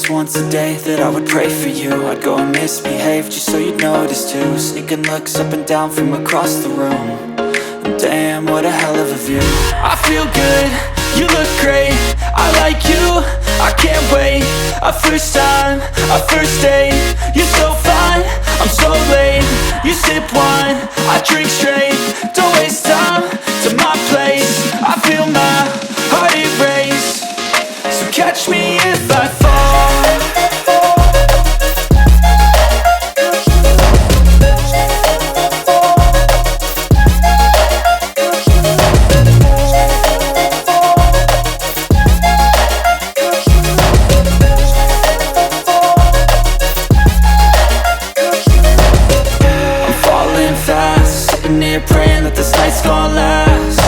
least once a day that I would pray for you. I'd go and misbehave just so you'd notice too. Sneaking looks up and down from across the room. And damn, what a hell of a view. I feel good, you look great, I like you, I can't wait. A first time, a first date, you're so fine, I'm so late. You sip wine, I drink straight, don't waste time to my place. I feel my heart erase, so catch me if I fall. Praying that this night's gonna last.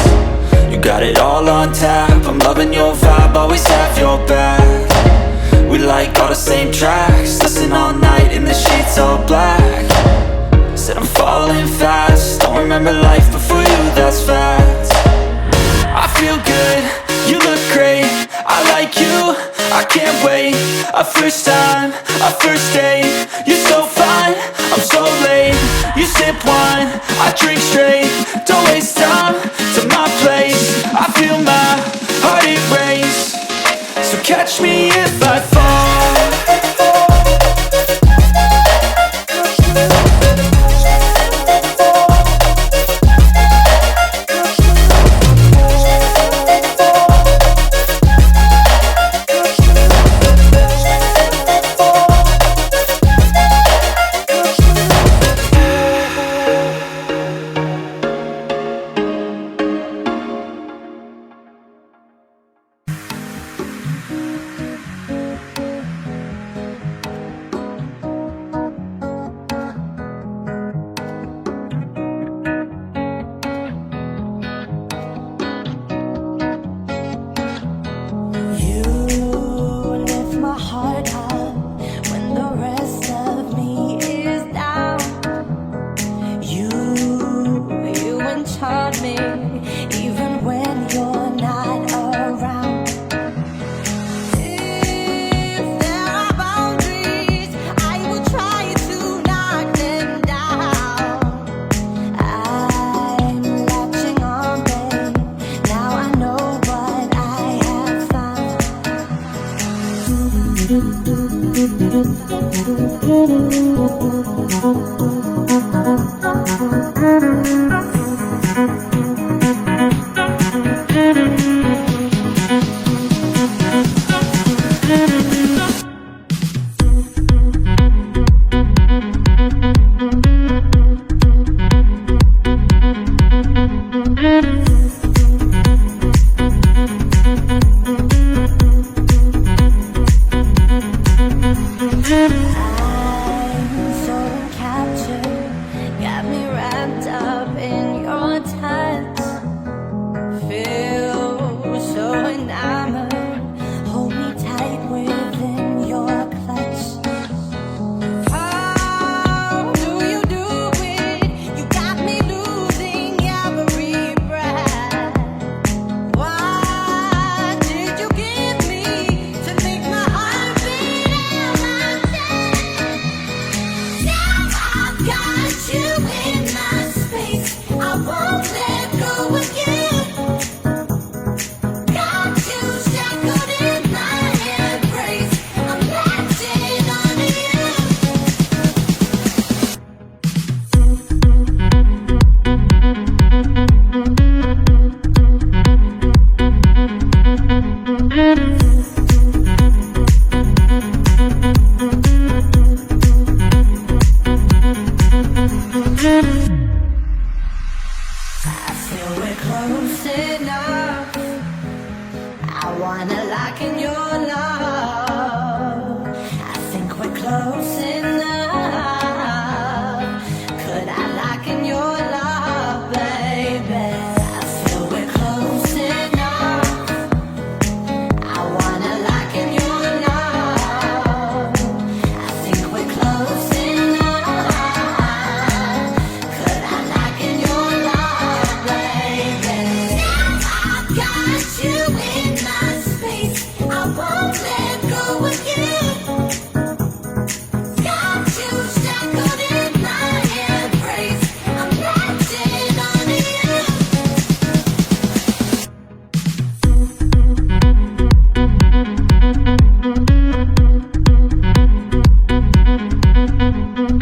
You got it all on tap, I'm loving your vibe, always have your back. We like all the same tracks, listen all night in the sheets all black. Said I'm falling fast, don't remember life before you, that's fact. I feel good, you look great, I like you, I can't wait. A first time, a first date, you're so fine, I'm so late. You sip wine, I drink straight, don't waste time to my place. I feel my heart erase, so catch me if I fall.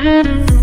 Ohuhu.